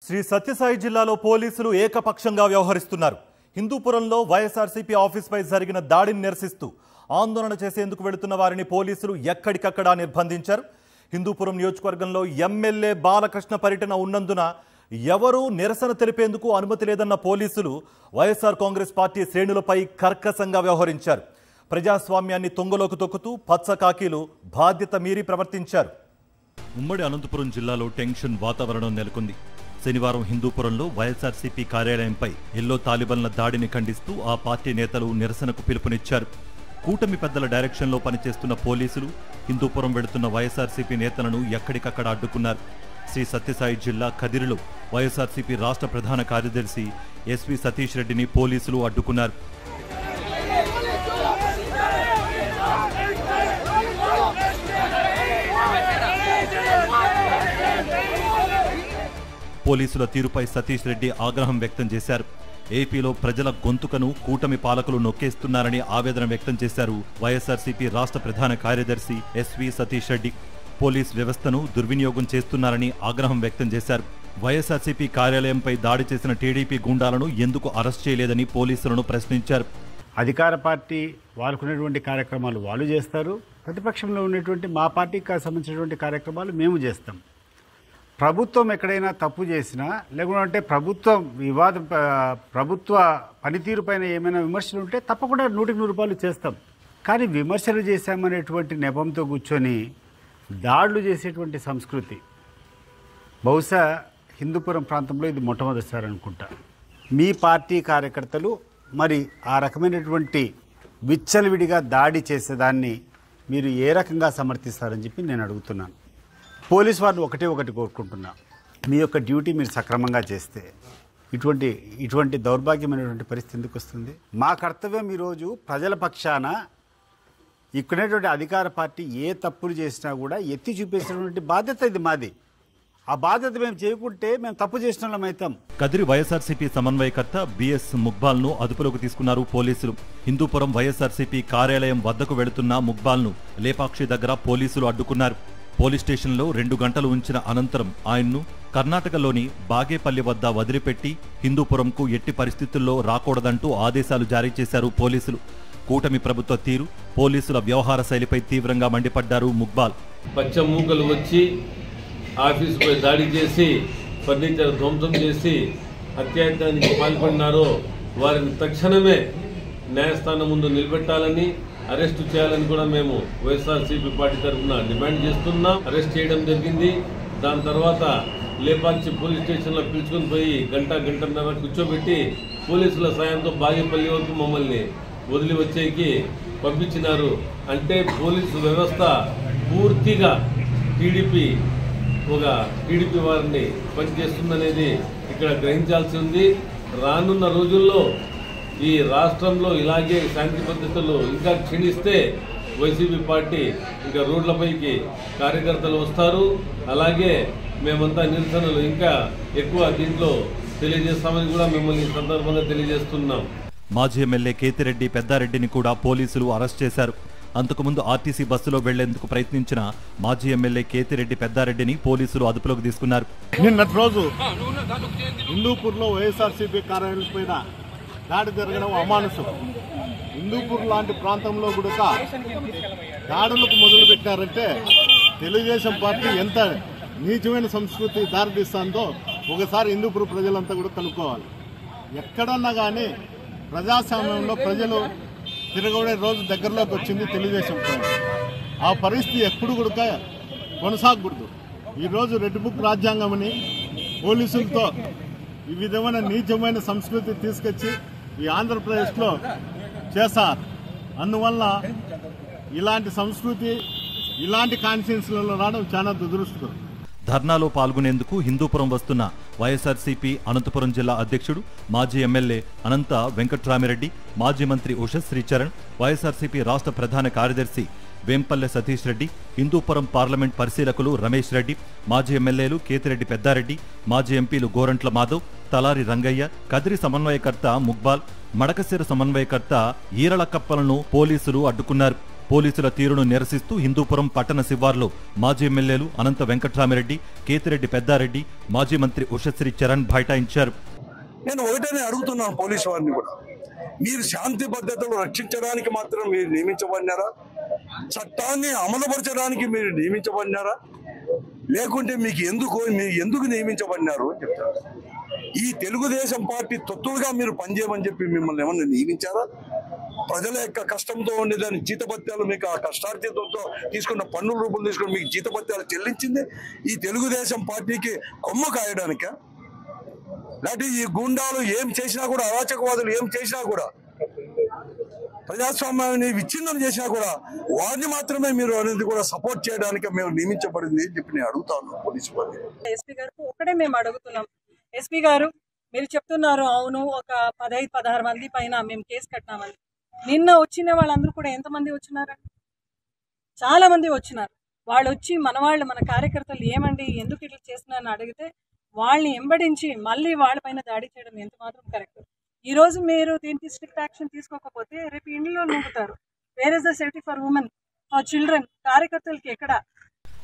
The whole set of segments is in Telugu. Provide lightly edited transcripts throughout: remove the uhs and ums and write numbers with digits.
శ్రీ సత్యసాయి జిల్లాలో పోలీసులు ఏకపక్షంగా వ్యవహరిస్తున్నారు. హిందూపురంలో వైఎస్ఆర్సీపీ ఆఫీస్పై జరిగిన దాడిని నిరసిస్తూ ఆందోళన చేసేందుకు వెళుతున్న వారిని పోలీసులు ఎక్కడికక్కడ నిర్బంధించారు. హిందూపురం నియోజకవర్గంలో ఎమ్మెల్యే బాలకృష్ణ పర్యటన ఉన్నందున ఎవరూ నిరసన తెలిపేందుకు అనుమతి లేదన్న పోలీసులు వైఎస్ఆర్ కాంగ్రెస్ పార్టీ శ్రేణులపై కర్కశంగా వ్యవహరించారు. ప్రజాస్వామ్యాన్ని తొంగలోకి తొక్కుతూ పచ్చ కాకీలు బాధ్యత మీరి ప్రవర్తించారు. ఉమ్మడి అనంతపురం జిల్లాలో టెన్షన్ వాతావరణం నెలకొంది. శనివారం హిందూపురంలో వైఎస్ఆర్సీపీ కార్యాలయంపై ఎల్లో తాలిబన్ల దాడిని ఖండిస్తూ ఆ పార్టీ నేతలు నిరసనకు పిలుపునిచ్చారు. కూటమి పెద్దల డైరెక్షన్లో పనిచేస్తున్న పోలీసులు హిందూపురం వెడుతున్న వైఎస్ఆర్సీపీ నేతలను ఎక్కడికక్కడ అడ్డుకున్నారు. శ్రీ సత్యసాయి జిల్లా కదిరిలో వైఎస్ఆర్సీపీ రాష్ట్ర ప్రధాన కార్యదర్శి ఎస్వి సతీష్ రెడ్డిని పోలీసులు అడ్డుకున్నారు. పోలీసుల తీరుపై సతీష్ రెడ్డి ఆగ్రహం వ్యక్తం చేశారు. ఏపీలో ప్రజల గొంతుకను కూటమి పాలకులు నొక్కేస్తున్నారని ఆవేదన వ్యక్తం చేశారు వైఎస్ఆర్సీపీ రాష్ట్ర ప్రధాన కార్యదర్శి ఎస్వి సతీష్ రెడ్డి. పోలీస్ వ్యవస్థను దుర్వినియోగం చేస్తున్నారని ఆగ్రహం వ్యక్తం చేశారు. వైఎస్ఆర్సీపీ కార్యాలయంపై దాడి చేసిన టీడీపీ గూండాలను ఎందుకు అరెస్ట్ చేయలేదని పోలీసులను ప్రశ్నించారు. అధికార పార్టీ వాళ్ళకున్నటువంటి కార్యక్రమాలు వాళ్ళు చేస్తారు, ప్రతిపక్షంలో ఉన్నటువంటి మా పార్టీకి సంబంధించినటువంటి కార్యక్రమాలు మేము చేస్తాం. ప్రభుత్వం ఎక్కడైనా తప్పు చేసినా లేకుంటే ప్రభుత్వ పనితీరు పైన ఏమైనా విమర్శలు ఉంటే తప్పకుండా 100% చేస్తాం. కానీ విమర్శలు చేశామనేటువంటి నెపంతో కూర్చొని దాడులు చేసేటువంటి సంస్కృతి బహుశా హిందూపురం ప్రాంతంలో ఇది మొట్టమొదటిసారి అనుకుంటా. మీ పార్టీ కార్యకర్తలు మరి ఆ రకమైనటువంటి విచ్చలవిడిగా దాడి చేసేదాన్ని మీరు ఏ రకంగా సమర్థిస్తారని చెప్పి నేను అడుగుతున్నాను. పోలీసు వారిని ఒకటి కోరుకుంటున్నా, మీ యొక్క డ్యూటీ మీరు సక్రమంగా చేస్తే ఇటువంటి దౌర్భాగ్యమైనటువంటి పరిస్థితి ఎందుకు వస్తుంది? మా కర్తవ్యం ఈరోజు ప్రజల పక్షాన ఇక్కడేటువంటి అధికార పార్టీ ఏ తప్పులు చేసినా కూడా ఎత్తి చూపేసినటువంటి బాధ్యత ఇది మాది. ఆ బాధ్యత మేము చేయకుంటే మేము తప్పు చేసిన వాళ్ళం అవుతాం. కదిరి వైఎస్ఆర్సీపీ సమన్వయకర్త బిఎస్ ముక్బాల్ను అదుపులోకి తీసుకున్నారు పోలీసులు. హిందూపురం వైఎస్ఆర్సీపీ కార్యాలయం వద్దకు వెళుతున్న ముక్బాల్ను లేపాక్షి దగ్గర పోలీసులు అడ్డుకున్నారు. పోలీస్ స్టేషన్లో 2 గంటలు ఉంచిన అనంతరం ఆయన్ను కర్ణాటకలోని బాగేపల్లి వద్ద వదిలిపెట్టి హిందూపురంకు ఎట్టి పరిస్థితుల్లో రాకూడదంటూ ఆదేశాలు జారీ చేశారు పోలీసులు. కూటమి ప్రభుత్వ తీరు, పోలీసుల వ్యవహార శైలిపై తీవ్రంగా మండిపడ్డారు ముక్బాల్. పచ్చ మూకలు వచ్చి ఆఫీసుపై దాడి చేసి ఫర్నిచర్ ధ్వంసం చేసి అత్యాచారానికి పాల్పడినారో వారిని తక్షణమే న్యాయస్థానం ముందు నిలబెట్టాలని, అరెస్టు చేయాలని కూడా మేము వైఎస్ఆర్సీపీ పార్టీ తరఫున డిమాండ్ చేస్తున్నాం. అరెస్ట్ చేయడం జరిగింది. దాని తర్వాత లేపాక్షి పోలీస్ స్టేషన్లో పిలుచుకొని పోయి గంటన్నర కూర్చోబెట్టి పోలీసుల సాయంతో బాగేపల్లి వరకు మమ్మల్ని వదిలి వచ్చేకి పంపించినారు. అంటే పోలీసు వ్యవస్థ పూర్తిగా టీడీపీ వారిని పనిచేస్తుందనేది ఇక్కడ గ్రహించాల్సి ఉంది. రానున్న రోజుల్లో ఈ రాష్ట్రంలో ఇలాగే శాంతి భద్రతలు ఇంకా క్షీణిస్తే వైసీపీ పార్టీ ఇంకా రోడ్లపైకి కార్యకర్తలు వస్తారు. అలాగే మేమంతా నిరసనలు ఇంకా ఎక్కువ దీంట్లో తెలియజేస్తామని కూడా మిమ్మల్ని ఈ సందర్భంగా తెలియజేస్తున్నాం. మాజీ ఎమ్మెల్యే కేతిరెడ్డి పెద్దారెడ్డిని కూడా పోలీసులు అరెస్ట్ చేశారు. అంతకుముందు ఆర్టీసీ బస్సులో వెళ్లేందుకు ప్రయత్నించిన మాజీ ఎమ్మెల్యే కేతిరెడ్డి పెద్దారెడ్డిని పోలీసులు అదుపులోకి తీసుకున్నారు. నిన్నటి రోజు హిందూపూర్లో వైఎస్ఆర్సీపీ కార్యాలయం పైన దాడి జరగడం అమానుషం. హిందూపూర్ లాంటి ప్రాంతంలో కూడా దాడులకు మొదలుపెట్టారంటే తెలుగుదేశం పార్టీ ఎంత నీచమైన సంస్కృతి దారితీస్తుందో ఒకసారి హిందూపూర్ ప్రజలంతా కూడా కనుక్కోవాలి. ఎక్కడన్నా కానీ ప్రజాస్వామ్యంలో ప్రజలు తిరగబడే రోజు దగ్గరలోకి వచ్చింది తెలుగుదేశం పార్టీ. ఆ పరిస్థితి ఎప్పుడు కూడా కొనసాగకూడదు. ఈరోజు రెడ్ బుక్ రాజ్యాంగమని పోలీసులతో ఈ విధమైన నీచమైన సంస్కృతి తీసుకొచ్చి ఈ ఆంధ్రప్రదేశ్లో చేశారు. అందువల్ల ఇలాంటి సంస్కృతి ఇలాంటి కాన్స్టిట్యున్సీలలో రావడం చాలా దురదృష్టకరం. ధర్నాలో పాల్గొనేందుకు హిందూపురం వస్తున్న వైఎస్ఆర్సీపీ అనంతపురం జిల్లా అధ్యక్షుడు మాజీ ఎమ్మెల్యే అనంత వెంకట్రామిరెడ్డి, మాజీ మంత్రి ఉషశ్రీ చరణ్, వైఎస్ఆర్సీపీ రాష్ట్ర ప్రధాన కార్యదర్శి వేంపల్లె సతీష్ రెడ్డి, హిందూపురం పార్లమెంట్ పరిశీలకులు రమేష్ రెడ్డి, మాజీ ఎమ్మెల్యేలు కేతిరెడ్డి పెద్దారెడ్డి, మాజీ ఎంపీలు గోరంట్ల మాధవ్, తలారి రంగయ్య, కదిరి సమన్వయకర్త ముక్బాల్, మడకశిర సమన్వయకర్త ఈరళకప్పలను పోలీసులు అడ్డుకున్నారు. పోలీసుల తీరును నిరసిస్తూ హిందూపురం పట్టణ శివార్లో మాజీ ఎమ్మెల్యేలు అనంత వెంకట్రామిరెడ్డి, కేతిరెడ్డి పెద్దారెడ్డి, మాజీ మంత్రి ఉషశ్రీ చరణ్ బైఠాయించారు. నేను ఒకటే అడుగుతున్నాను పోలీసు వారిని కూడా, మీరు శాంతి భద్రతలు రక్షించడానికి మాత్రం మీరు నియమించబడినారా? చట్టాన్ని అమలుపరచడానికి మీరు నియమించబడినారా? లేకుంటే మీరు ఎందుకు నియమించబడినారు అని చెప్తారు. ఈ తెలుగుదేశం పార్టీ తొత్తులుగా మీరు పనిచేయమని చెప్పి మిమ్మల్ని ఏమన్నా నియమించారా? ప్రజల యొక్క కష్టంతో ఉండేదాన్ని జీతభత్యాలు మీకు ఆ కష్టార్జితంతో తీసుకున్న పన్నుల రూపంలో తీసుకుని మీకు జీతభత్యాలు చెల్లించింది ఈ తెలుగుదేశం పార్టీకి కొమ్ము కాయడానిక? లేకపోతే ఈ గుండాలు ఏం చేసినా కూడా, అరాచకవాదులు ఏం చేసినా కూడా, ప్రజాస్వామ్యాన్ని విచ్ఛిన్నం చేసినా కూడా వారిని మాత్రమే మీరు అనేది కూడా సపోర్ట్ చేయడానికి మేము నియమించబడింది అని చెప్పి నేను అడుగుతాను పోలీసు వారిని. ఎస్పీ గారికి ఒకటే మేము అడుగుతున్నాం, ఎస్పీ గారు మీరు చెప్తున్నారు అవును ఒక 15-16 మంది పైన మేము కేసు కట్టినామని. నిన్న వచ్చిన వాళ్ళందరూ కూడా ఎంతమంది వచ్చినారండి? చాలా మంది వచ్చినారు. వాళ్ళు వచ్చి మన కార్యకర్తలు ఏమండి ఎందుకు ఇట్లా చేస్తున్నారని అడిగితే వాళ్ళని ఎంబడించి మళ్ళీ వాళ్ళపైన దాడి చేయడం ఎంత మాత్రం కరెక్ట్? ఈ రోజు మీరు దీనికి స్ట్రిక్ట్ యాక్షన్ తీసుకోకపోతే రేపు ఇంట్లో నూగుతారు. Where is the safety for women, for children? కార్యకర్తలకి ఎక్కడ?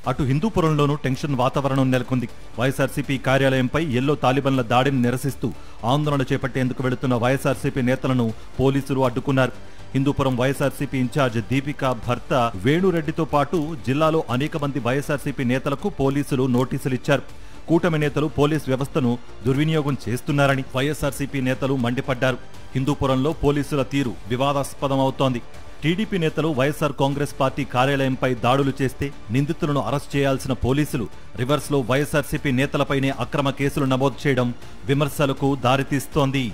అటు హిందూపురంలోనూ టెన్షన్ వాతావరణం నెలకొంది. వైఎస్ఆర్సీపీ కార్యాలయంపై ఎల్లో తాలిబన్ల దాడిని నిరసిస్తూ ఆందోళన చేపట్టేందుకు వెళుతున్న వైఎస్ఆర్సీపీ నేతలను పోలీసులు అడ్డుకున్నారు. హిందూపురం వైఎస్ఆర్సీపీ ఇన్ఛార్జ్ దీపిక భర్త వేణురెడ్డితో పాటు జిల్లాలో అనేక మంది వైఎస్ఆర్సీపీ నేతలకు పోలీసులు నోటీసులిచ్చారు. కూటమి నేతలు పోలీస్ వ్యవస్థను దుర్వినియోగం చేస్తున్నారని వైఎస్ఆర్సీపీ నేతలు మండిపడ్డారు. హిందూపురంలో పోలీసుల తీరు వివాదాస్పదమవుతోంది. టీడీపీ నేతలు వైఎస్ఆర్ కాంగ్రెస్ పార్టీ కార్యాలయంపై దాడులు చేస్తే నిందితులను అరెస్ట్ చేయాల్సిన పోలీసులు రివర్స్లో వైఎస్ఆర్సీపీ నేతలపైనే అక్రమ కేసులు నమోదు చేయడం విమర్శలకు దారితీస్తోంది.